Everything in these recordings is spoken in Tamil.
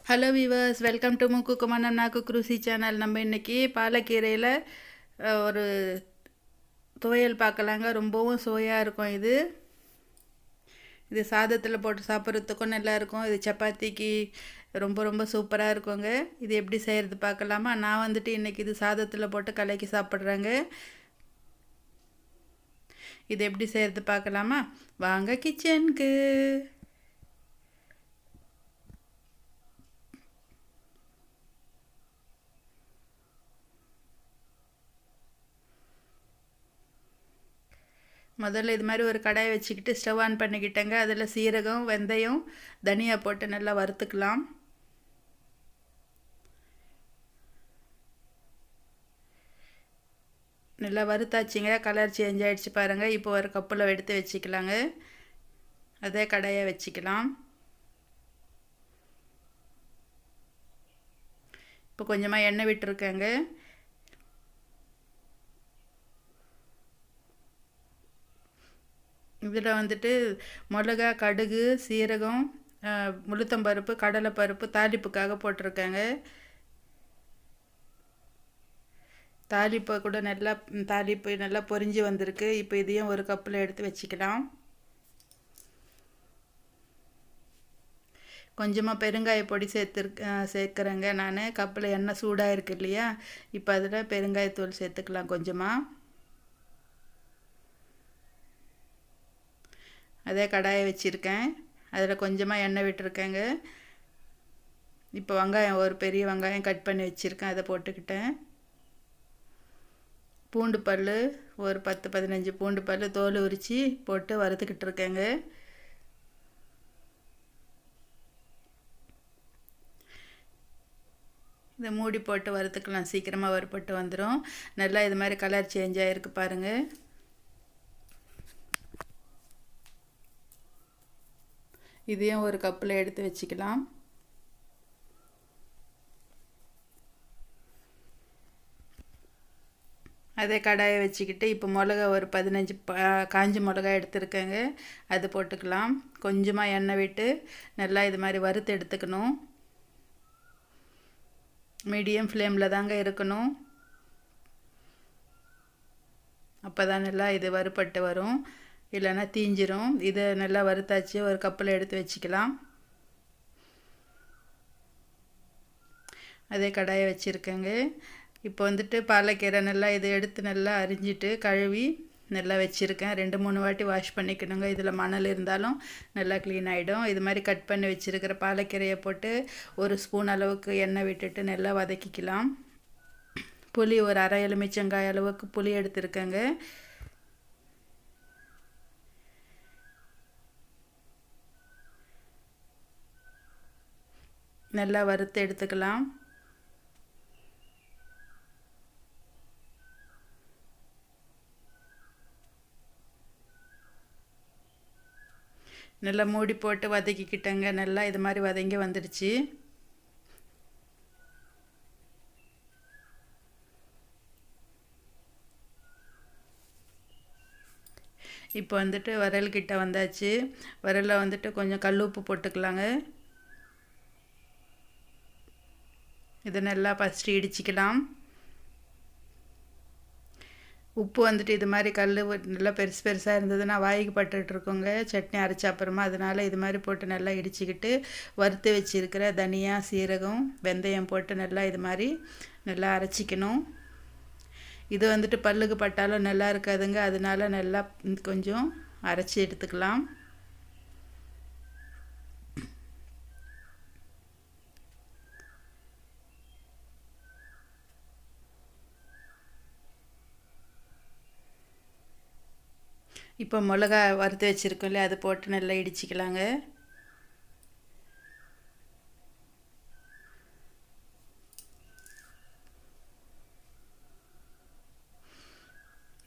ஹலோ வீவர்ஸ், வெல்கம் டு முக்கு குமணம் நாக்கு குருசி சேனல். நம்ம இன்றைக்கி பாலக்கீரையில் ஒரு துவையல் பார்க்கலாங்க. ரொம்பவும் சுவையாக இருக்கும். இது சாதத்தில் போட்டு சாப்பிட்றதுக்கும் நல்லாயிருக்கும். இது சப்பாத்திக்கு ரொம்ப ரொம்ப சூப்பராக இருக்குங்க. இது எப்படி செய்கிறது பார்க்கலாமா? நான் இன்றைக்கி இது சாதத்தில் போட்டு கலக்கி சாப்பிட்றேங்க. இது எப்படி செய்கிறது பார்க்கலாமா? வாங்க கிச்சனுக்கு. முதல்ல இது மாதிரி ஒரு கடாயை வச்சுக்கிட்டு ஸ்டவ் ஆன் பண்ணிக்கிட்டேங்க. அதில் சீரகம், வெந்தயம், தனியா போட்டு நல்லா வறுத்துக்கலாம். நல்லா வறுத்தாச்சிங்க. கலர் சேஞ்ச் ஆகிடுச்சு பாருங்கள். இப்போ ஒரு கப்பில் எடுத்து வச்சுக்கலாங்க. அதே கடாயை வச்சுக்கலாம். இப்போ கொஞ்சமாக எண்ணெய் விட்டுருக்கேங்க. இதில் மிளகா, கடுகு, சீரகம், உளுத்தம்பருப்பு, கடலைப்பருப்பு தாளிப்புக்காக போட்டிருக்கேங்க. தாளிப்பு நல்லா பொரிஞ்சு வந்திருக்கு. இப்போ இதையும் ஒரு கப்பில் எடுத்து வச்சுக்கலாம். கொஞ்சமாக பெருங்காய பொடி சேர்க்குறேங்க. நான் கப்பில் எண்ணெய் சூடாக இருக்கு இல்லையா, இப்போ அதில் பெருங்காயத்தூள் சேர்த்துக்கலாம் கொஞ்சமாக. அதே கடாயை வச்சுருக்கேன். அதில் கொஞ்சமாக எண்ணெய் விட்டுருக்கேங்க. இப்போ ஒரு பெரிய வெங்காயம் கட் பண்ணி வச்சுருக்கேன், அதை போட்டுக்கிட்டேன். பூண்டு பல் ஒரு 10-15 பூண்டு பல் தோல் உரித்து போட்டு வறுத்துக்கிட்டு இருக்கேங்க. இதை மூடி போட்டு வறுத்துக்கலாம். சீக்கிரமாக வறுப்பட்டு வந்துடும். நல்லா இது மாதிரி கலர் சேஞ்ச் ஆகிருக்கு பாருங்கள். இதையும் ஒரு கப்பில் எடுத்து வச்சுக்கலாம். அதே கடாயை வச்சுக்கிட்டு இப்போ மிளகா ஒரு 15 காஞ்ச மிளகா எடுத்துருக்கேங்க. அது போட்டுக்கலாம். கொஞ்சமாக எண்ணெய் விட்டு நல்லா இது மாதிரி வறுத்து எடுத்துக்கணும். மீடியம் ஃப்ளேமில் தாங்க இருக்கணும். அப்போ தான் நல்லா இது வறுபட்டு வரும், இல்லைன்னா தீஞ்சிரும். இதை நல்லா வறுத்தாச்சு ஒரு கப்பில் எடுத்து வச்சுக்கலாம். அதே கடாயை வச்சுருக்கேங்க. இப்போ பாலக்கீரை நல்லா இதை எடுத்து நல்லா அரிஞ்சிட்டு கழுவி நல்லா வச்சுருக்கேன். 2-3 வாட்டி வாஷ் பண்ணிக்கணுங்க. இதில் மணல் இருந்தாலும் நல்லா க்ளீன் ஆகிடும். இது மாதிரி கட் பண்ணி வச்சுருக்கிற பாலக்கீரையை போட்டு ஒரு ஸ்பூன் அளவுக்கு எண்ணெய் விட்டுட்டு நல்லா வதக்கிக்கலாம். புளி ஒரு அரை எலுமிச்சங்காய் அளவுக்கு புளி எடுத்துருக்கேங்க. நல்லா வறுத்து எடுத்துக்கலாம். நல்லா மூடி போட்டு வதக்கிக்கிட்டேங்க. நல்லா இது மாதிரி வதங்கி வந்துடுச்சு. இப்போ வரல்கிட்ட வந்தாச்சு. வரலில் கொஞ்சம் கல் உப்பு போட்டுக்கலாங்க. இதை நல்லா ஃபஸ்ட்டு இடிச்சிக்கலாம். உப்பு இது மாதிரி கல் நல்லா பெருசு பெருசாக இருந்ததுன்னா வாய்க்கு பட்டுட்ருக்கோங்க சட்னி அரைச்ச அப்புறமா. அதனால் இது மாதிரி போட்டு நல்லா இடிச்சிக்கிட்டு வறுத்து வச்சுருக்கிற தனியா, சீரகம், வெந்தயம் போட்டு நல்லா இது மாதிரி நல்லா அரைச்சிக்கணும். இது பல்லுக்கு பட்டாலும் நல்லா இருக்காதுங்க. அதனால நல்லா கொஞ்சம் அரைச்சி எடுத்துக்கலாம். இப்போ மிளகா வறுத்து வச்சுருக்கோம் இல்லையா, அதை போட்டு நல்லா இடிச்சிக்கலாங்க.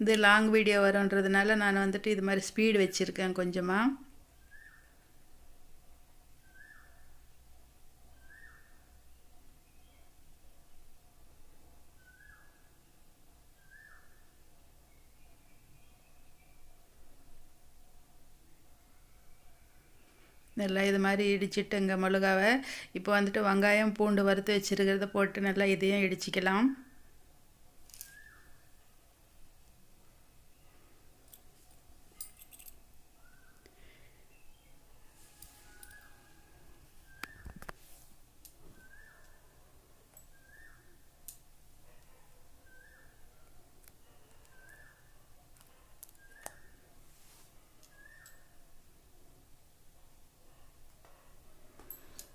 இது லாங் வீடியோ வரும்ன்றதுனால நான் இது மாதிரி ஸ்பீடு வச்சுருக்கேன் கொஞ்சமாக. நல்லா இது மாதிரி இடிச்சிட்டுங்க மிளகாவை. இப்போ வந்துட்டு வெங்காயம் பூண்டு வறுத்து வச்சுருக்கிறத போட்டு நல்லா இதையும் இடிச்சிக்கலாம்.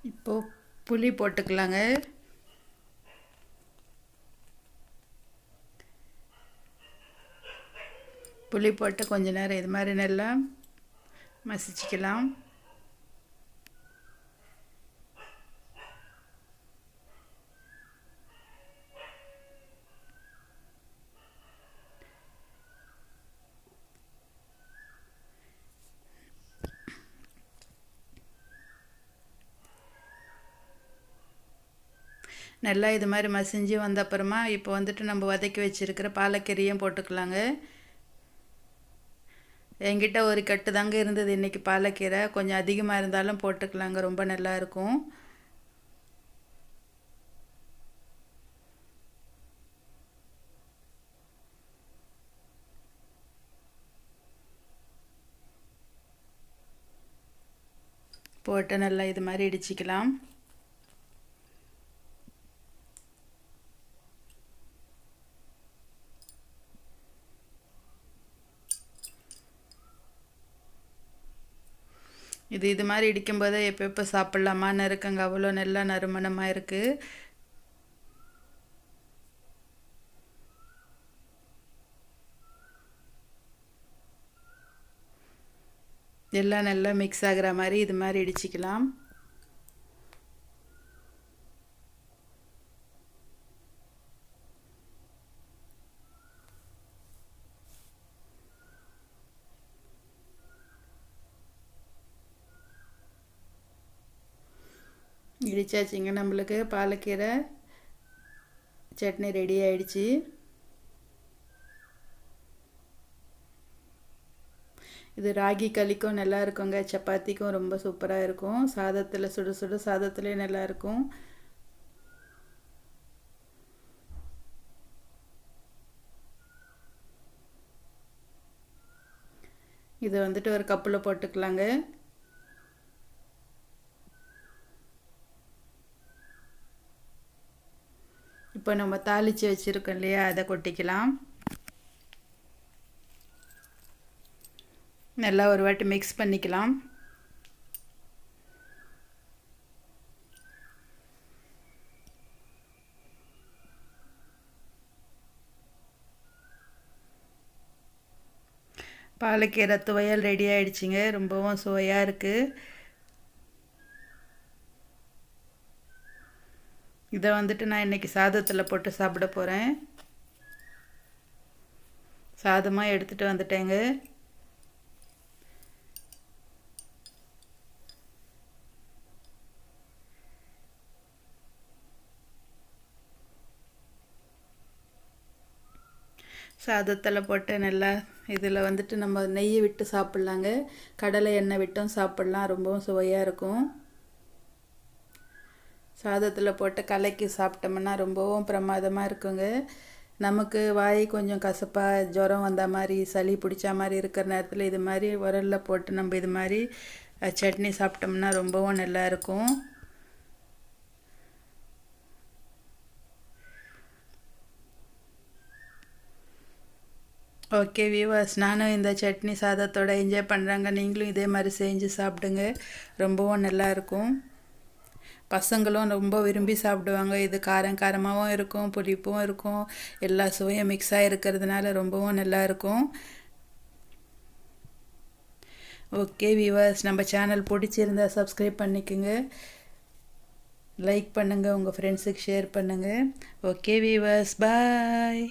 இப்போது புளி போட்டுக்கலாங்க. புளி போட்டு கொஞ்ச நேரம் இது மாதிரி நல்லா மசிச்சுக்கலாம். நல்லா இது மாதிரி மசிஞ்சு வந்த அப்புறமா இப்போ வந்துட்டு நம்ம வதக்கி வச்சுருக்கிற பாலக்கீரையும் போட்டுக்கலாங்க. என்கிட்ட ஒரு கட்டு தாங்க இருந்தது இன்றைக்கி பாலக்கீரை. கொஞ்சம் அதிகமாக இருந்தாலும் போட்டுக்கலாங்க, ரொம்ப நல்லா இருக்கும். போட்டு நல்லா இது மாதிரி இடிச்சிக்கலாம். இது மாதிரி இடிக்கும்போது எப்போ சாப்பிட்லாமான்னு இருக்குங்க, அவ்வளோ நல்லா நறுமணமாக இருக்குது. எல்லாம் நல்லா மிக்ஸ் ஆகிற மாதிரி இது மாதிரி இடிச்சிக்கலாம். இடிச்சாச்சிங்க, நம்மளுக்கு பாலக்கீரை சட்னி ரெடி ஆயிடுச்சு. இது ராகி களிக்கும் நல்லா இருக்குங்க, சப்பாத்திக்கும் ரொம்ப சூப்பராக இருக்கும், சாதத்தில் சுடு சுடு சாதத்துலேயும் நல்லா இருக்கும். இதை வந்துட்டு ஒரு கப்பில் போட்டுக்கலாங்க. இப்போ நம்ம தாளித்து வச்சுருக்கோம் இல்லையா, அதை கொட்டிக்கலாம். நல்லா ஒரு வாட்டி மிக்ஸ் பண்ணிக்கலாம். பாலக்கீரை துவையல் ரெடி ஆகிடுச்சிங்க, ரொம்பவும் சுவையாக இருக்குது. இதை வந்துட்டு நான் இன்றைக்கி சாதத்தில் போட்டு சாப்பிட போகிறேன். சாதமாக எடுத்துகிட்டு வந்துட்டேங்க. சாதத்தில் போட்டு நல்லா இதில் வந்துட்டு நம்ம நெய் விட்டு சாப்பிட்லாங்க, கடலை எண்ணெய் விட்டும் சாப்பிட்லாம், ரொம்பவும் சுவையாக இருக்கும். சாதத்தில் போட்டு கலக்கி சாப்பிட்டோம்னா ரொம்பவும் பிரமாதமாக இருக்குங்க. நமக்கு வாய் கொஞ்சம் கசப்பாக ஜுரம் வந்த மாதிரி சளி பிடிச்ச மாதிரி இருக்கிற நேரத்தில் இது மாதிரி உரலில் போட்டு நம்ம இது மாதிரி சட்னி சாப்பிட்டோம்னா ரொம்பவும் நல்லாயிருக்கும். ஓகே வியூவர்ஸ், நானும் இந்த சட்னி சாதத்தோடு என்ஜாய் பண்ணுறாங்க, நீங்களும் இதே மாதிரி செஞ்சு சாப்பிடுங்க, ரொம்பவும் நல்லாயிருக்கும். பசங்களும் ரொம்ப விரும்பி சாப்பிடுவாங்க. இது காரமாகவும் இருக்கும், புளிப்பும் இருக்கும், எல்லா சுவையும் மிக்ஸாக இருக்கிறதுனால ரொம்பவும் நல்லாயிருக்கும். ஓகே வியூவர்ஸ், நம்ம சேனல் பிடிச்சிருந்தா சப்ஸ்கிரைப் பண்ணிக்கோங்க, லைக் பண்ணுங்கள், உங்கள் ஃப்ரெண்ட்ஸுக்கு ஷேர் பண்ணுங்கள். ஓகே வியூவர்ஸ், பாய்.